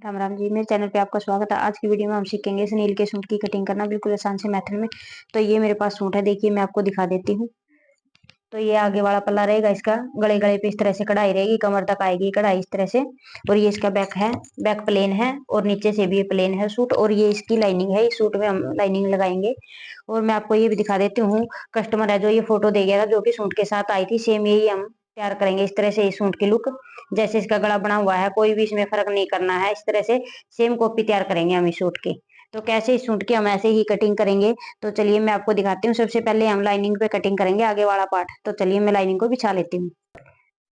राम राम जी, मेरे चैनल पे आपका स्वागत है। आज की वीडियो में हम सीखेंगे सुनील के सूट की कटिंग करना बिल्कुल आसान से मेथड में। तो ये मेरे पास सूट है, देखिए मैं आपको दिखा देती हूँ। तो ये आगे वाला पल्ला रहेगा, इसका गले गले पे इस तरह से कढ़ाई रहेगी, कमर तक आएगी कढ़ाई इस तरह से। और ये इसका बैक है, बैक प्लेन है और नीचे से भी प्लेन है सूट। और ये इसकी लाइनिंग है, इस सूट में हम लाइनिंग लगाएंगे। और मैं आपको ये भी दिखा देती हूँ, कस्टमर है जो ये फोटो देगा जो कि सूट के साथ आई थी, सेम यही हम तैयार करेंगे इस तरह से। इस सूट की लुक जैसे इसका गला बना हुआ है, कोई भी इसमें फर्क नहीं करना है, इस तरह से सेम कॉपी तैयार करेंगे हम इस सूट की। तो कैसे इस सूट की हम ऐसे ही कटिंग करेंगे, तो चलिए मैं आपको दिखाती हूँ। सबसे पहले हम लाइनिंग पे कटिंग करेंगे आगे वाला पार्ट। तो चलिए मैं लाइनिंग को बिछा लेती हूँ।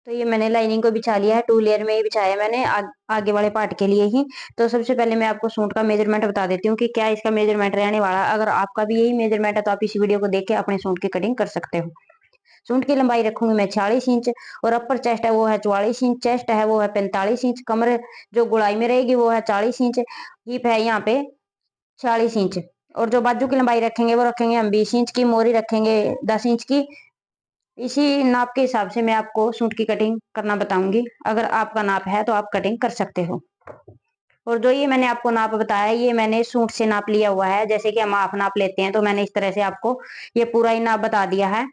तो ये मैंने लाइनिंग को बिछा लिया है, 2 लेयर में ही बिछाया मैंने आगे वाले पार्ट के लिए ही। तो सबसे पहले मैं आपको सूट का मेजरमेंट बता देती हूँ कि क्या इसका मेजरमेंट रहने वाला है। अगर आपका भी यही मेजरमेंट है तो आप इस वीडियो को देख के अपने सूट की कटिंग कर सकते हो। सूट की लंबाई रखूंगी मैं 46 इंच और अपर चेस्ट है वो है 44 इंच, चेस्ट है वो है 45 इंच, कमर जो गुड़ाई में रहेगी वो है 40 इंच, हिप है यहाँ पे 40 इंच। और जो बाजू की लंबाई रखेंगे वो रखेंगे हम 20 इंच की, मोरी रखेंगे 10 इंच की। इसी नाप के हिसाब से मैं आपको सूट की कटिंग करना बताऊंगी। अगर आपका नाप है तो आप कटिंग कर सकते हो। और जो ये मैंने आपको नाप बताया, ये मैंने सूट से नाप लिया हुआ है। जैसे कि हम हाफ नाप लेते हैं, तो मैंने इस तरह से आपको ये पूरा ही नाप बता दिया है।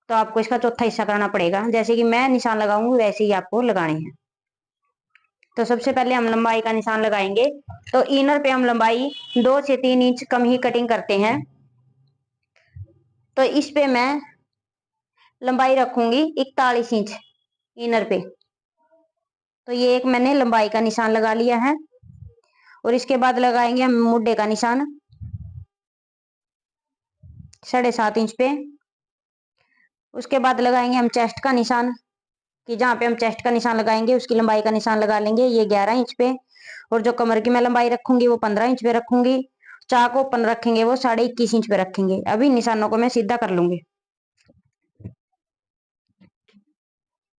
तो आपको इसका चौथा हिस्सा करना पड़ेगा, जैसे कि मैं निशान लगाऊंगी वैसे ही आपको लगाने हैं। तो सबसे पहले हम लंबाई का निशान लगाएंगे। तो इनर पे हम लंबाई 2 से 3 इंच कम ही कटिंग करते हैं। तो इस पे मैं लंबाई रखूंगी 41 इंच इनर पे। तो ये एक मैंने लंबाई का निशान लगा लिया है। और इसके बाद लगाएंगे हम मुड्ढे का निशान 7.5 इंच पे। उसके बाद लगाएंगे हम चेस्ट का निशान, कि जहाँ पे हम चेस्ट का निशान लगाएंगे उसकी लंबाई का निशान लगा लेंगे, ये 11 इंच पे। और जो कमर की मैं लंबाई रखूंगी वो 15 इंच पे रखूंगी। चाक ओपन रखेंगे वो 21.5 इंच पे रखेंगे। अभी निशानों को मैं सीधा कर लूंगी।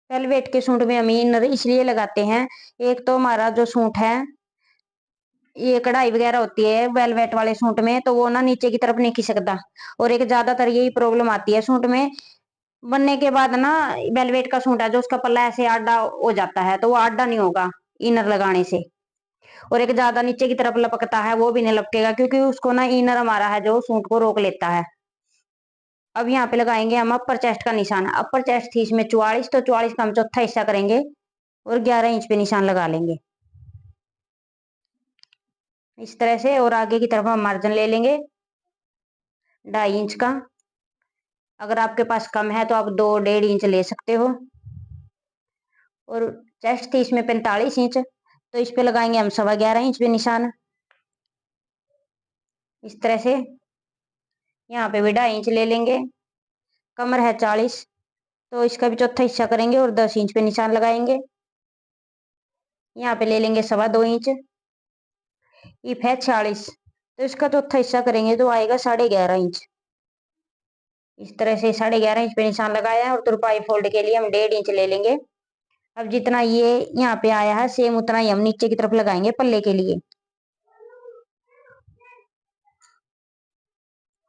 वेलवेट के सूट में हम इनर इसलिए लगाते हैं, एक तो हमारा जो सूट है ये कढ़ाई वगैरह होती है वेलवेट वाले सूट में, तो वो ना नीचे की तरफ नहीं खिसकता। और एक ज्यादातर यही प्रॉब्लम आती है सूट में बनने के बाद ना, वेलवेट का सूट है जो उसका पल्ला ऐसे आडा हो जाता है, तो वो आडा नहीं होगा इनर लगाने से। और एक ज्यादा नीचे की तरफ लपकता है, वो भी नहीं लपकेगा, क्योंकि उसको ना इनर हमारा है जो सूट को रोक लेता है। अब यहाँ पे लगाएंगे हम अपर चेस्ट का निशान। अपर चेस्ट थी इसमें 44, तो 44 का हम चौथा हिस्सा करेंगे और 11 इंच पे निशान लगा लेंगे इस तरह से। और आगे की तरफ हम मार्जिन ले लेंगे 2.5 इंच का। अगर आपके पास कम है तो आप 2-1.5 इंच ले सकते हो। और चेस्ट थी इसमें 45 इंच, तो इस पे लगाएंगे हम 11.25 इंच पे निशान इस तरह से। यहाँ पे भी 2.5 इंच ले लेंगे। कमर है 40, तो इसका भी चौथा हिस्सा करेंगे और 10 इंच पे निशान लगाएंगे। यहाँ पे ले लेंगे 2.25 इंच। हिप है 46, तो इसका चौथा हिस्सा करेंगे तो आएगा 11.5 इंच। इस तरह से 11.5 इंच पे निशान लगाया है। और तुरपाई फोल्ड के लिए हम 1.5 इंच ले लेंगे। अब जितना ये यहाँ पे आया है सेम उतना ही हम नीचे की तरफ लगाएंगे पल्ले के लिए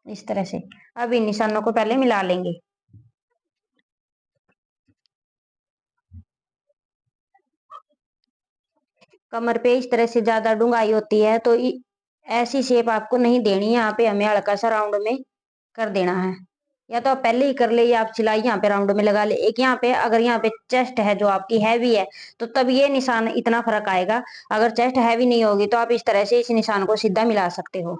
इस तरह से। अब इन निशानों को पहले मिला लेंगे। कमर पे इस तरह से ज्यादा डूंगाई होती है, तो ऐसी शेप आपको नहीं देनी। यहाँ पे हमें हल्का सा राउंड में कर देना है, या तो आप पहले ही कर ले या आप सिलाई यहाँ पे राउंड में लगा ले। एक यहाँ पे अगर यहाँ पे चेस्ट है जो आपकी हैवी है, तो तब ये निशान इतना फर्क आएगा। अगर चेस्ट हैवी नहीं होगी तो आप इस तरह से इस निशान को सीधा मिला सकते हो।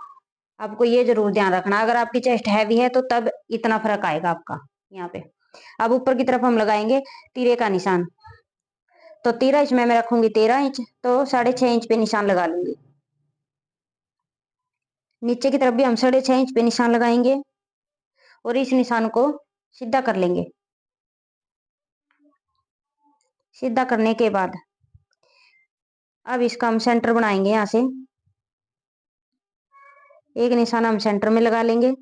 आपको ये जरूर ध्यान रखना, अगर आपकी चेस्ट हैवी है तो तब इतना फर्क आएगा आपका यहाँ पे। अब ऊपर की तरफ हम लगाएंगे तीरे का निशान। तो तीरा इसमें मैं रखूंगी 13 इंच, तो 6.5 इंच पे निशान लगा लूंगी। नीचे की तरफ भी हम 6.5 इंच पे निशान लगाएंगे और इस निशान को सीधा कर लेंगे। सीधा करने के बाद अब इसका हम सेंटर बनाएंगे। यहाँ से एक निशान हम सेंटर में लगा लेंगे।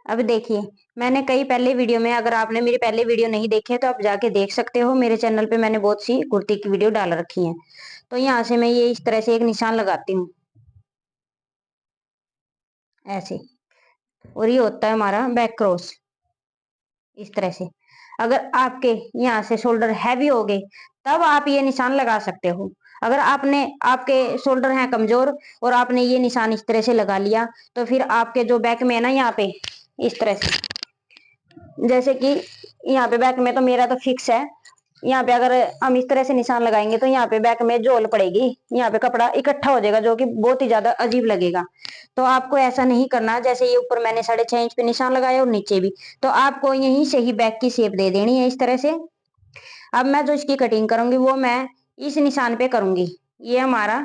अब देखिए, मैंने कई पहले वीडियो में, अगर आपने मेरी पहले वीडियो नहीं देखी तो आप जाके देख सकते हो। मेरे चैनल पे मैंने बहुत सी कुर्ती की वीडियो डाल रखी है। तो यहाँ से मैं ये इस तरह से एक निशान लगाती हूँ ऐसे। और ये होता है हमारा बैक क्रॉस इस तरह से। अगर आपके यहाँ से शोल्डर हैवी हो गए तब आप ये निशान लगा सकते हो। अगर आपने आपके शोल्डर हैं कमजोर और आपने ये निशान इस तरह से लगा लिया तो फिर आपके जो बैक में है ना यहाँ पे इस तरह से, जैसे कि यहाँ पे बैक में तो मेरा तो फिक्स है, यहाँ पे अगर हम इस तरह से निशान लगाएंगे तो यहाँ पे बैक में झोल पड़ेगी, यहाँ पे कपड़ा इकट्ठा हो जाएगा जो कि बहुत ही ज्यादा अजीब लगेगा। तो आपको ऐसा नहीं करना, जैसे ये ऊपर मैंने 6.5 इंच पे निशान लगाया और नीचे भी, तो आपको यहीं से ही बैक की शेप दे देनी है इस तरह से। अब मैं जो इसकी कटिंग करूंगी वो मैं इस निशान पे करूंगी, ये हमारा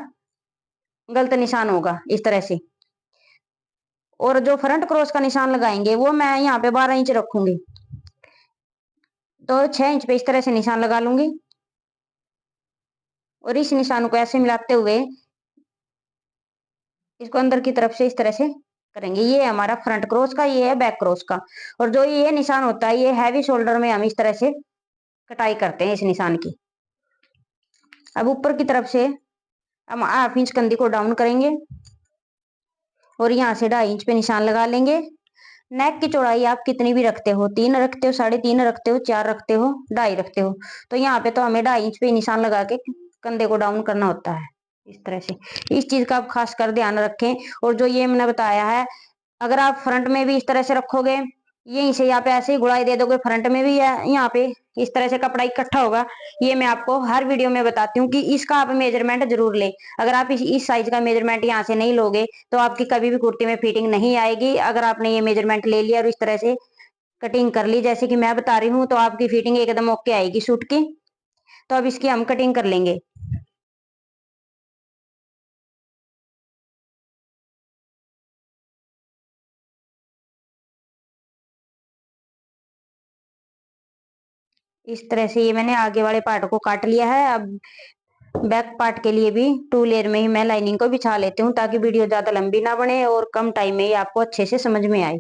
गलत निशान होगा इस तरह से। और जो फ्रंट क्रॉस का निशान लगाएंगे वो मैं यहाँ पे 12 इंच रखूंगी, तो 6 इंच पे इस तरह से निशान लगा लूंगी और इस निशान को ऐसे मिलाते हुए इसको अंदर की तरफ से इस तरह से करेंगे। ये हमारा फ्रंट क्रॉस का, ये है बैक क्रॉस का। और जो ये निशान होता है ये हैवी शोल्डर में हम इस तरह से कटाई करते हैं इस निशान की। अब ऊपर की तरफ से हम 1/2 इंच कंधी को डाउन करेंगे और यहाँ से 2.5 इंच पे निशान लगा लेंगे। नेक की चौड़ाई आप कितनी भी रखते हो, 3 रखते हो, 3.5 रखते हो, 4 रखते हो, 2.5 रखते हो, तो यहाँ पे तो हमें 2.5 इंच पे निशान लगा के कंधे को डाउन करना होता है इस तरह से। इस चीज का आप खास कर ध्यान रखें। और जो ये मैंने बताया है, अगर आप फ्रंट में भी इस तरह से रखोगे, यहीं से यहाँ पे ऐसे ही गुड़ाई दे दोगे, फ्रंट में भी है यहाँ पे इस तरह से कपड़ा इकट्ठा होगा। ये मैं आपको हर वीडियो में बताती हूँ कि इसका आप मेजरमेंट जरूर ले। अगर आप इस साइज का मेजरमेंट यहाँ से नहीं लोगे तो आपकी कभी भी कुर्ती में फिटिंग नहीं आएगी। अगर आपने ये मेजरमेंट ले लिया और इस तरह से कटिंग कर ली जैसे कि मैं बता रही हूँ, तो आपकी फिटिंग एकदम ओके आएगी सूट की। तो अब इसकी हम कटिंग कर लेंगे। इस तरह से ये मैंने आगे वाले पार्ट को काट लिया है। अब बैक पार्ट के लिए भी 2 लेयर में ही मैं लाइनिंग को बिछा लेती हूँ ताकि वीडियो ज्यादा लंबी ना बने और कम टाइम में ही आपको अच्छे से समझ में आए।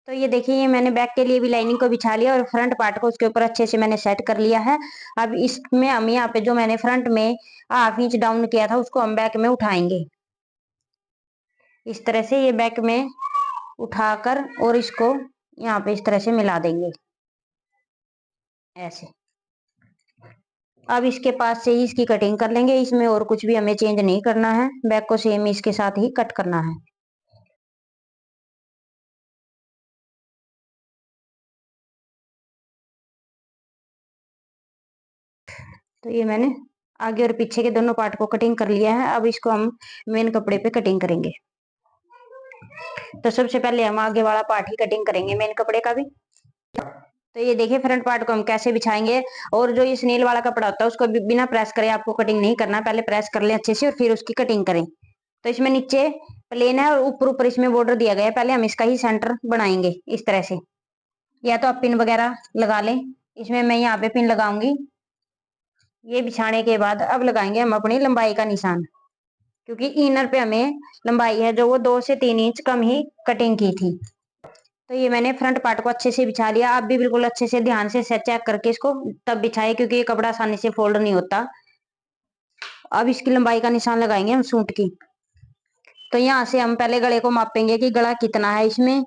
तो ये देखिए, ये मैंने बैक के लिए भी लाइनिंग को बिछा लिया और फ्रंट पार्ट को उसके ऊपर अच्छे से मैंने सेट कर लिया है। अब इसमें हम यहाँ पे जो मैंने फ्रंट में 1/2 इंच डाउन किया था उसको हम बैक में उठाएंगे इस तरह से। ये बैक में उठाकर और इसको यहाँ पे इस तरह से मिला देंगे ऐसे। अब इसके पास से ही इसकी कटिंग कर लेंगे, इसमें और कुछ भी हमें चेंज नहीं करना है, बैक को सेम इसके साथ ही कट करना है। तो ये मैंने आगे और पीछे के दोनों पार्ट को कटिंग कर लिया है। अब इसको हम मेन कपड़े पे कटिंग करेंगे। तो सबसे पहले हम आगे वाला पार्ट ही कटिंग करेंगे मेन कपड़े का भी। तो ये देखिए, फ्रंट पार्ट को हम कैसे बिछाएंगे। और जो ये स्नील वाला कपड़ा होता है उसको बिना प्रेस करे आपको कटिंग नहीं करना, पहले प्रेस कर ले अच्छे से और फिर उसकी कटिंग करें। तो इसमें नीचे प्लेन है और ऊपर ऊपर इसमें बॉर्डर दिया गया है, पहले हम इसका ही सेंटर बनाएंगे इस तरह से। या तो आप पिन वगैरह लगा लें, इसमें मैं यहाँ पे पिन लगाऊंगी। ये बिछाने के बाद अब लगाएंगे हम अपनी लंबाई का निशान, क्योंकि इनर पे हमें लंबाई है जो वो 2 से 3 इंच कम ही कटिंग की थी। तो ये मैंने फ्रंट पार्ट को अच्छे से बिछा लिया। आप भी बिल्कुल अच्छे से ध्यान से चेक करके इसको तब बिछाए, क्योंकि ये कपड़ा आसानी से फोल्ड नहीं होता। अब इसकी लंबाई का निशान लगाएंगे हम सूट की। तो यहाँ से हम पहले गले को मापेंगे कि गला कितना है इसमें।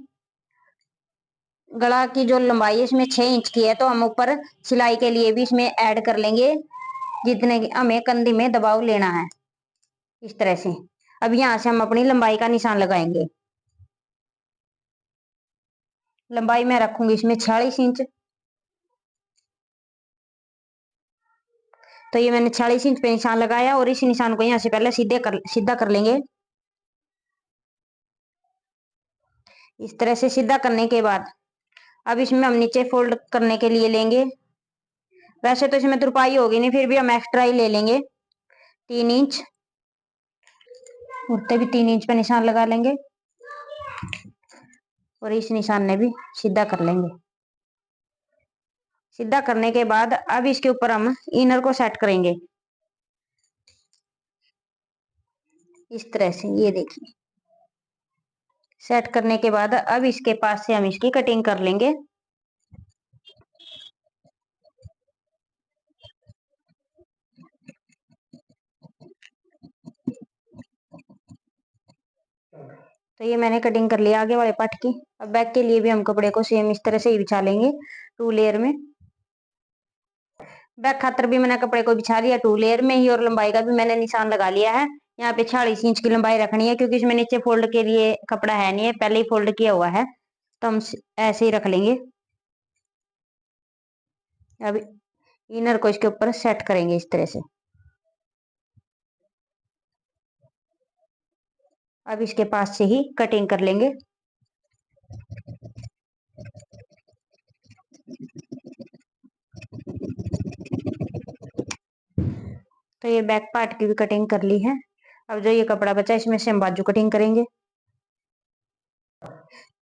गला की जो लंबाई है इसमें 6 इंच की है, तो हम ऊपर सिलाई के लिए भी इसमें ऐड कर लेंगे जितने हमें कंधी में दबाव लेना है इस तरह से। अब यहाँ से हम अपनी लंबाई का निशान लगाएंगे। लंबाई मैं रखूंगी इसमें 46 इंच। तो ये मैंने 46 इंच पे निशान लगाया और इस निशान को यहाँ से पहले सीधा कर लेंगे इस तरह से। सीधा करने के बाद अब इसमें हम नीचे फोल्ड करने के लिए लेंगे, वैसे तो इसमें तुरपाई होगी नहीं, फिर भी हम एक्स्ट्रा ही ले लेंगे 3 इंच। उठते भी 3 इंच पे निशान लगा लेंगे और इस निशान ने भी सीधा कर लेंगे। सीधा करने के बाद अब इसके ऊपर हम इनर को सेट करेंगे इस तरह से। ये देखिए, सेट करने के बाद अब इसके पास से हम इसकी कटिंग कर लेंगे। तो ये मैंने कटिंग कर लिया आगे वाले पार्ट की। अब बैक के लिए भी हम कपड़े को सेम इस तरह से ही बिछा लेंगे 2 लेयर में। बैक खातर भी मैंने कपड़े को बिछा लिया 2 लेयर में ही, और लंबाई का भी मैंने निशान लगा लिया है। यहाँ पे 46 इंच की लंबाई रखनी है, क्योंकि इसमें नीचे फोल्ड के लिए कपड़ा है नहीं है, पहले ही फोल्ड किया हुआ है, तो हम ऐसे ही रख लेंगे। अब इनर को इसके ऊपर सेट करेंगे इस तरह से। अब इसके पास से ही कटिंग कर लेंगे। तो ये बैक पार्ट की भी कटिंग कर ली है। अब जो ये कपड़ा बचा इसमें से हम बाजू कटिंग करेंगे।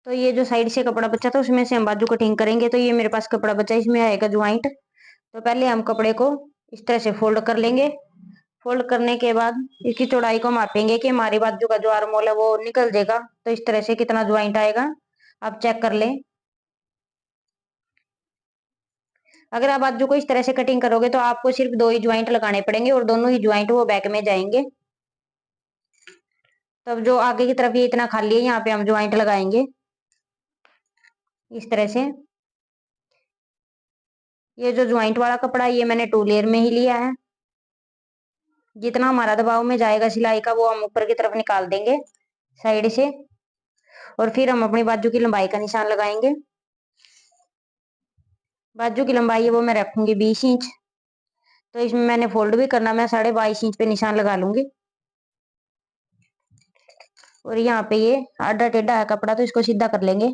तो ये जो साइड से कपड़ा बचा था उसमें से हम बाजू कटिंग करेंगे। तो ये मेरे पास कपड़ा बचा, इसमें आएगा ज्वाइंट। तो पहले हम कपड़े को इस तरह से फोल्ड कर लेंगे। फोल्ड करने के बाद इसकी चौड़ाई को मापेंगे कि हमारी बाजू का जो आर्म होल है वो निकल जाएगा। तो इस तरह से कितना ज्वाइंट आएगा आप चेक कर लें। अगर आप बाजू को इस तरह से कटिंग करोगे तो आपको सिर्फ 2 ही ज्वाइंट लगाने पड़ेंगे, और दोनों ही ज्वाइंट वो बैक में जाएंगे। तब जो आगे की तरफ ये इतना खाली है यहाँ पे हम ज्वाइंट लगाएंगे इस तरह से। ये जो ज्वाइंट वाला कपड़ा है ये मैंने 2 लेयर में ही लिया है। जितना हमारा दबाव में जाएगा सिलाई का वो हम ऊपर की तरफ निकाल देंगे साइड से, और फिर हम अपनी बाजू की लंबाई का निशान लगाएंगे। बाजू की लंबाई है वो मैं रखूंगी 20 इंच। तो इसमें मैंने फोल्ड भी करना, मैं 22.5 इंच पे निशान लगा लूंगी। और यहाँ पे ये आधा टेढ़ा है कपड़ा, तो इसको सीधा कर लेंगे।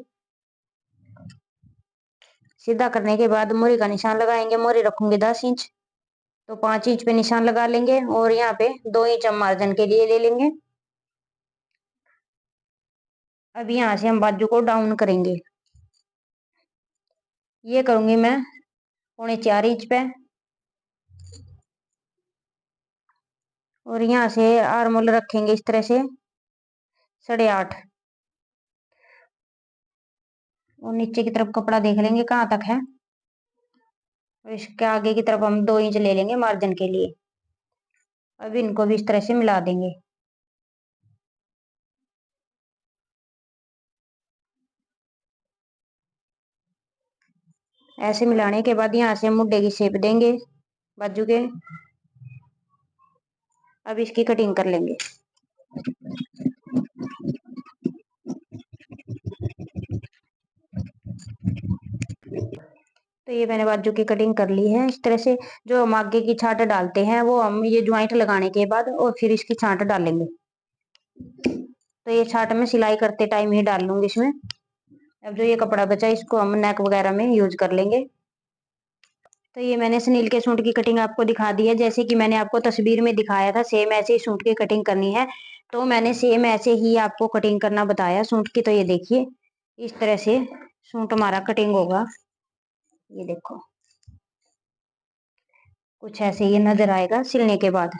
सीधा करने के बाद मोरी का निशान लगाएंगे। मोरी रखूंगी 10 इंच, तो 5 इंच पे निशान लगा लेंगे, और यहाँ पे 2 इंच हम मार्जिन के लिए ले लेंगे। अब यहाँ से हम बाजू को डाउन करेंगे। ये करूंगी मैं 4.25 इंच पे, और यहाँ से आर्म होल रखेंगे इस तरह से 8.5। और नीचे की तरफ कपड़ा देख लेंगे कहाँ तक है, और इसके आगे की तरफ हम 2 इंच ले लेंगे मार्जिन के लिए। अब इनको भी इस तरह से मिला देंगे। ऐसे मिलाने के बाद यहाँ से मुड्ढे की शेप देंगे बाजू के। अब इसकी कटिंग कर लेंगे। तो ये मैंने बाजू की कटिंग कर ली है इस तरह से। जो हम आगे की छांट डालते हैं वो हम ये ज्वाइंट लगाने के बाद और फिर इसकी छांट डालेंगे। तो ये छांट में सिलाई करते टाइम ही डाल लूंगी इसमें। अब जो ये कपड़ा बचा इसको हम नेक वगैरह में यूज कर लेंगे। तो ये मैंने सुनील के सूट की कटिंग आपको दिखा दी है, जैसे कि मैंने आपको तस्वीर में दिखाया था सेम ऐसे ही सूट की कटिंग करनी है। तो मैंने सेम ऐसे ही आपको कटिंग करना बताया सूट की। तो ये देखिए इस तरह से सूट हमारा कटिंग होगा। ये देखो कुछ ऐसे ये नजर आएगा सिलने के बाद।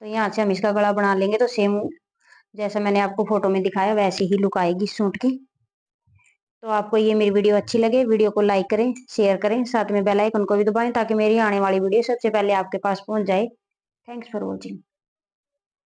तो यहाँ से हम इसका गला बना लेंगे, तो सेम जैसा मैंने आपको फोटो में दिखाया वैसे ही लुक आएगी सूट की। तो आपको ये मेरी वीडियो अच्छी लगे, वीडियो को लाइक करें, शेयर करें, साथ में बेल आइकन को भी दबाएं ताकि मेरी आने वाली वीडियो सबसे पहले आपके पास पहुंच जाए। Thanks for watching.